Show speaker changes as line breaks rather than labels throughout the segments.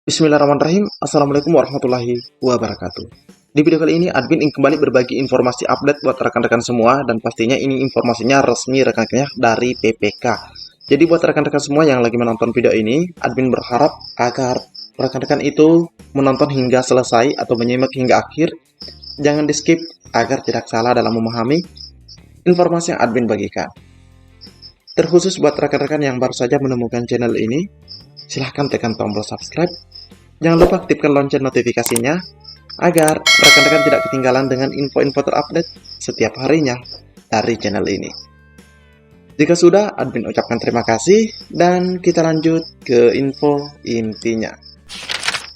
Bismillahirrahmanirrahim. Assalamualaikum warahmatullahi wabarakatuh. Di video kali ini, admin ingin kembali berbagi informasi update buat rekan-rekan semua, dan pastinya ini informasinya resmi rekan-rekannya dari PPK. Jadi buat rekan-rekan semua yang lagi menonton video ini, admin berharap agar rekan-rekan itu menonton hingga selesai atau menyimak hingga akhir. Jangan di-skip agar tidak salah dalam memahami informasi yang admin bagikan. Terkhusus buat rekan-rekan yang baru saja menemukan channel ini, silahkan tekan tombol subscribe. Jangan lupa aktifkan lonceng notifikasinya agar rekan-rekan tidak ketinggalan dengan info-info terupdate setiap harinya dari channel ini. Jika sudah, admin ucapkan terima kasih dan kita lanjut ke info intinya.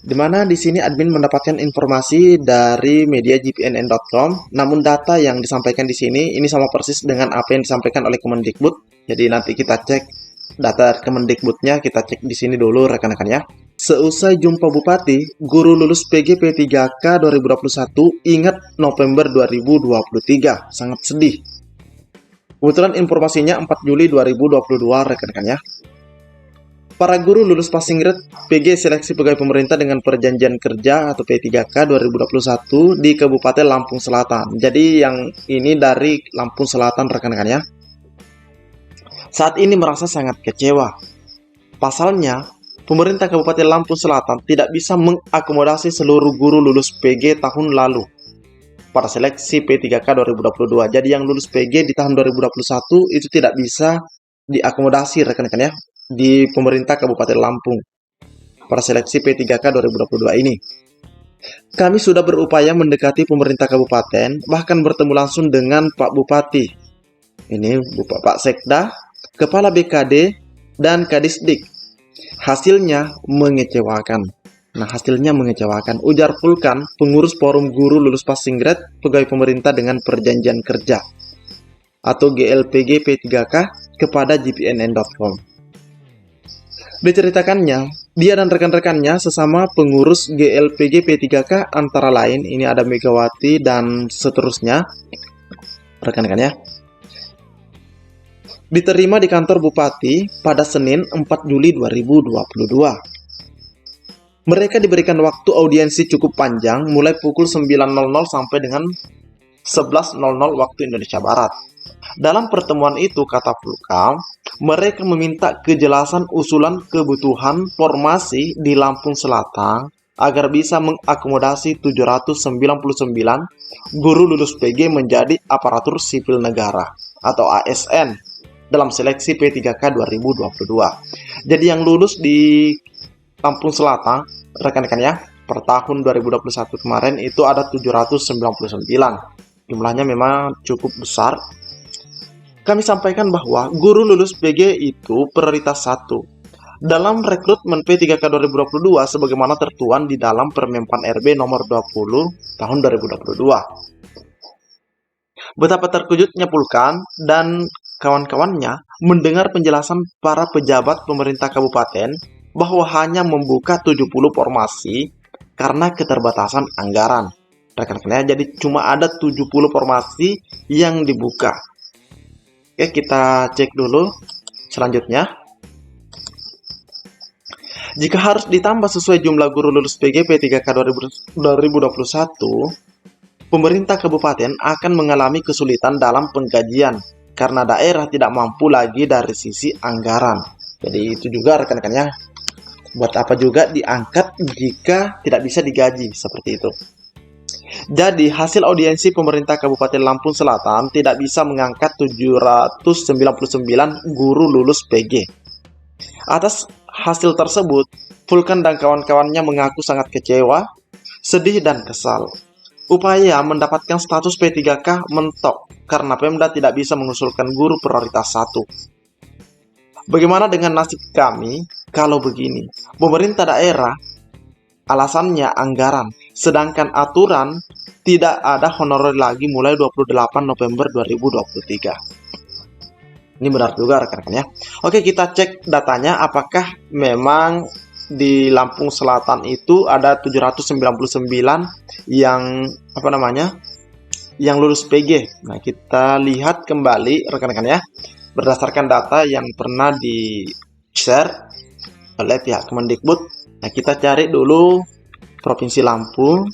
Dimana di sini admin mendapatkan informasi dari media gpnn.com, namun data yang disampaikan di sini ini sama persis dengan apa yang disampaikan oleh Kemendikbud. Jadi nanti kita cek data Kemendikbudnya, kita cek di sini dulu rekan-rekan ya. Seusai jumpa Bupati, guru lulus PG-P3K 2021 ingat November 2023. Sangat sedih. Kebetulan informasinya 4 Juli 2022 rekan-rekan ya. Para guru lulus passing grade PG Seleksi Pegawai Pemerintah dengan Perjanjian Kerja atau P3K 2021 di Kabupaten Lampung Selatan. Jadi yang ini dari Lampung Selatan rekan-rekan ya. Saat ini merasa sangat kecewa. Pasalnya, pemerintah Kabupaten Lampung Selatan tidak bisa mengakomodasi seluruh guru lulus PG tahun lalu pada seleksi P3K 2022. Jadi yang lulus PG di tahun 2021 itu tidak bisa diakomodasi rekan-rekan ya di pemerintah Kabupaten Lampung pada seleksi P3K 2022 ini. Kami sudah berupaya mendekati pemerintah kabupaten, bahkan bertemu langsung dengan Pak Bupati. Ini Pak Sekda, Kepala BKD, dan Kadisdik. Hasilnya mengecewakan. Hasilnya mengecewakan, ujar Vulkan, pengurus Forum Guru Lulus Passing Grade Pegawai Pemerintah dengan Perjanjian Kerja atau GLPG P3K kepada gpnn.com. Diceritakannya, dia dan rekan-rekannya sesama pengurus GLPG P3K antara lain, ini ada Megawati dan seterusnya, rekan-rekannya, diterima di kantor Bupati pada Senin 4 Juli 2022. Mereka diberikan waktu audiensi cukup panjang, mulai pukul 9.00 sampai dengan 11.00 waktu Indonesia Barat. Dalam pertemuan itu, kata Vulkan, mereka meminta kejelasan usulan kebutuhan formasi di Lampung Selatan agar bisa mengakomodasi 799 guru lulus PG menjadi aparatur sipil negara atau ASN dalam seleksi P3K 2022. Jadi yang lulus di Lampung Selatan, rekan-rekan ya, per tahun 2021 kemarin itu ada 799. Jumlahnya memang cukup besar. Kami sampaikan bahwa guru lulus PG itu prioritas 1 dalam rekrutmen P3K 2022 sebagaimana tertuang di dalam Permenpan RB nomor 20 tahun 2022. Betapa terkejutnya Vulkan dan kawan-kawannya mendengar penjelasan para pejabat pemerintah kabupaten bahwa hanya membuka 70 formasi karena keterbatasan anggaran. Rekan-rekan, jadi cuma ada 70 formasi yang dibuka. Oke, kita cek dulu selanjutnya. Jika harus ditambah sesuai jumlah guru lulus PG P3K 2021, pemerintah kabupaten akan mengalami kesulitan dalam penggajian karena daerah tidak mampu lagi dari sisi anggaran. Jadi itu juga rekan-rekannya, buat apa juga diangkat jika tidak bisa digaji seperti itu. Jadi hasil audiensi pemerintah Kabupaten Lampung Selatan tidak bisa mengangkat 799 guru lulus PG. Atas hasil tersebut, Vulkan dan kawan-kawannya mengaku sangat kecewa, sedih dan kesal. Upaya mendapatkan status P3K mentok karena Pemda tidak bisa mengusulkan guru prioritas 1. Bagaimana dengan nasib kami kalau begini? Pemerintah daerah alasannya anggaran, sedangkan aturan tidak ada honorer lagi mulai 28 November 2023. Ini benar juga rekan-rekan ya. Oke, kita cek datanya apakah memang di Lampung Selatan itu ada 799 yang yang lulus PG. Nah, kita lihat kembali rekan-rekan ya. Berdasarkan data yang pernah di-share oleh pihak Kemendikbud, Nah, kita cari dulu Provinsi Lampung.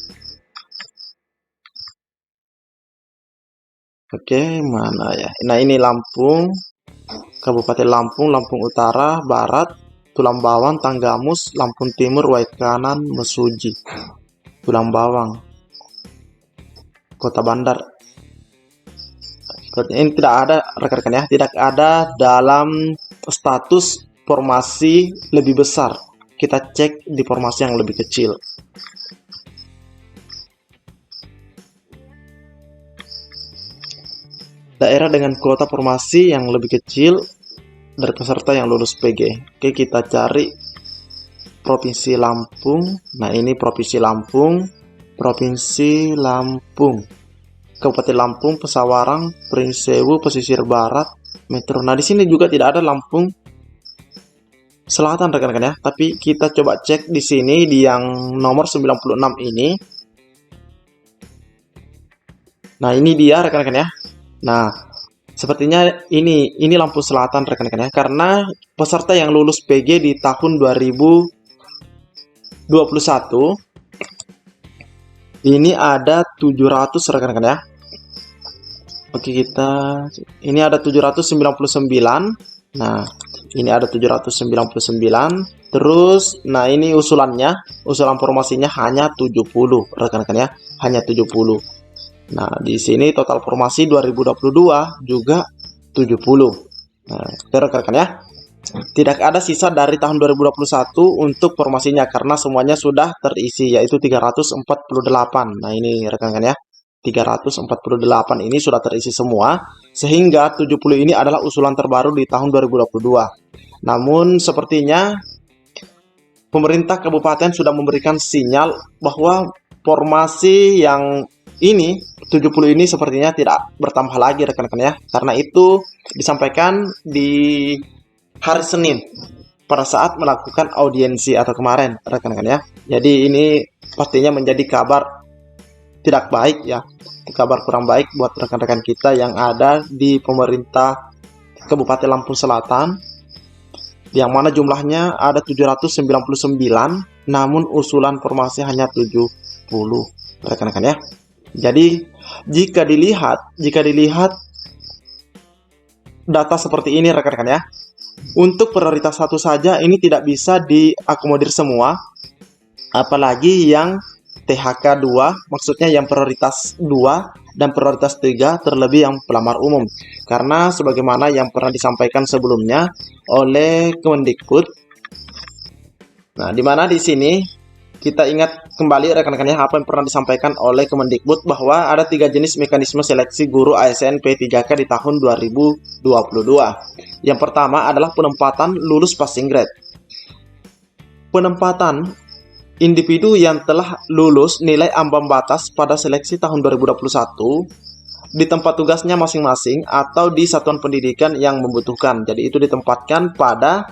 Oke, mana ya? Nah, ini Lampung, Kabupaten Lampung, Lampung Utara, Barat, Tulang Bawang, Tanggamus, Lampung Timur, Waikanan, Mesuji, Tulang Bawang, Kota Bandar. Ini tidak ada, rekan-rekan ya, tidak ada dalam status formasi lebih besar. Kita cek di formasi yang lebih kecil. Daerah dengan kuota formasi yang lebih kecil dari peserta yang lulus PG. Oke, kita cari Provinsi Lampung. Nah, ini Provinsi Lampung, Provinsi Lampung, Kabupaten Lampung, Pesawaran, Pringsewu, Pesisir Barat, Metro. Nah, di sini juga tidak ada Lampung Selatan, rekan-rekan ya. Tapi kita coba cek di sini di yang nomor 96 ini. Nah, ini dia, rekan-rekan ya. Nah, sepertinya ini Lampung Selatan, rekan-rekan ya. Karena peserta yang lulus PG di tahun 2021 ini ada 700, rekan-rekan ya. Oke, ini ada 799. Nah, ini ada 799. Terus, nah ini usulan formasinya hanya 70, rekan-rekan ya. Hanya 70. Nah, di sini total formasi 2022 juga 70. Nah, rekan-rekan ya. Tidak ada sisa dari tahun 2021 untuk formasinya karena semuanya sudah terisi, yaitu 348. Nah, ini rekan-rekan ya. 348 ini sudah terisi semua, sehingga 70 ini adalah usulan terbaru di tahun 2022. Namun sepertinya pemerintah kabupaten sudah memberikan sinyal bahwa formasi yang ini 70 ini sepertinya tidak bertambah lagi, rekan-rekan ya. Karena itu disampaikan di hari Senin pada saat melakukan audiensi atau kemarin, rekan-rekan ya. Jadi ini pastinya menjadi kabar tidak baik ya, kabar kurang baik buat rekan-rekan kita yang ada di pemerintah Kabupaten Lampung Selatan, yang mana jumlahnya ada 799, namun usulan formasi hanya 70, rekan-rekan ya. Jadi jika dilihat data seperti ini, rekan-rekan ya, untuk prioritas satu saja ini tidak bisa diakomodir semua, apalagi yang THK 2, maksudnya yang prioritas 2 dan prioritas 3, terlebih yang pelamar umum. Karena sebagaimana yang pernah disampaikan sebelumnya oleh Kemendikbud. Nah, di mana di sini kita ingat kembali, rekan-rekan ya, apa yang pernah disampaikan oleh Kemendikbud bahwa ada 3 jenis mekanisme seleksi guru ASN P3K di tahun 2022. Yang pertama adalah penempatan lulus passing grade. Penempatan individu yang telah lulus nilai ambang batas pada seleksi tahun 2021 di tempat tugasnya masing-masing atau di satuan pendidikan yang membutuhkan. Jadi itu ditempatkan pada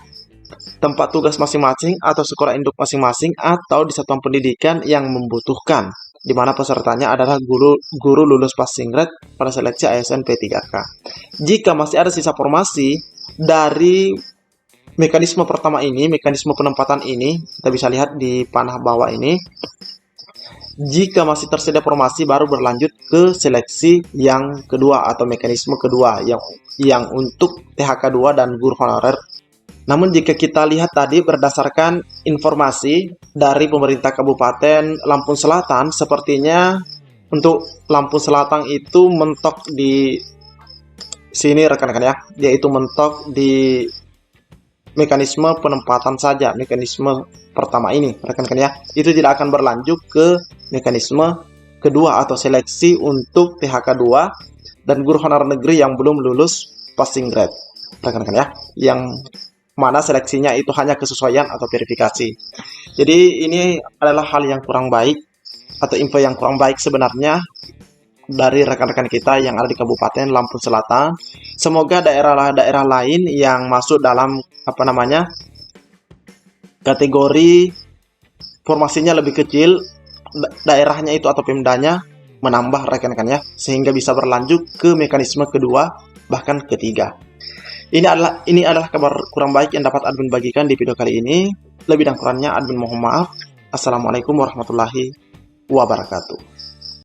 tempat tugas masing-masing atau sekolah induk masing-masing atau di satuan pendidikan yang membutuhkan, di mana pesertanya adalah guru lulus passing grade pada seleksi ASN P3K. Jika masih ada sisa formasi dari mekanisme pertama ini, mekanisme penempatan ini, kita bisa lihat di panah bawah ini. Jika masih tersedia formasi, baru berlanjut ke seleksi yang kedua atau mekanisme kedua yang untuk THK 2 dan guru honorer. Namun jika kita lihat tadi berdasarkan informasi dari pemerintah Kabupaten Lampung Selatan, sepertinya untuk Lampung Selatan itu mentok di sini, rekan-rekan ya, yaitu mentok di mekanisme penempatan saja, mekanisme pertama ini, rekan-rekan ya. Itu tidak akan berlanjut ke mekanisme kedua atau seleksi untuk THK 2 dan guru honorer negeri yang belum lulus passing grade, rekan-rekan ya, yang mana seleksinya itu hanya kesesuaian atau verifikasi. Jadi ini adalah hal yang kurang baik atau info yang kurang baik sebenarnya dari rekan-rekan kita yang ada di Kabupaten Lampung Selatan. Semoga daerah-daerah lain yang masuk dalam kategori formasinya lebih kecil, daerahnya itu atau pemdanya menambah, rekan-rekan ya, sehingga bisa berlanjut ke mekanisme kedua bahkan ketiga. Ini adalah kabar kurang baik yang dapat admin bagikan di video kali ini. Lebih dan kurangnya admin mohon maaf. Assalamualaikum warahmatullahi wabarakatuh.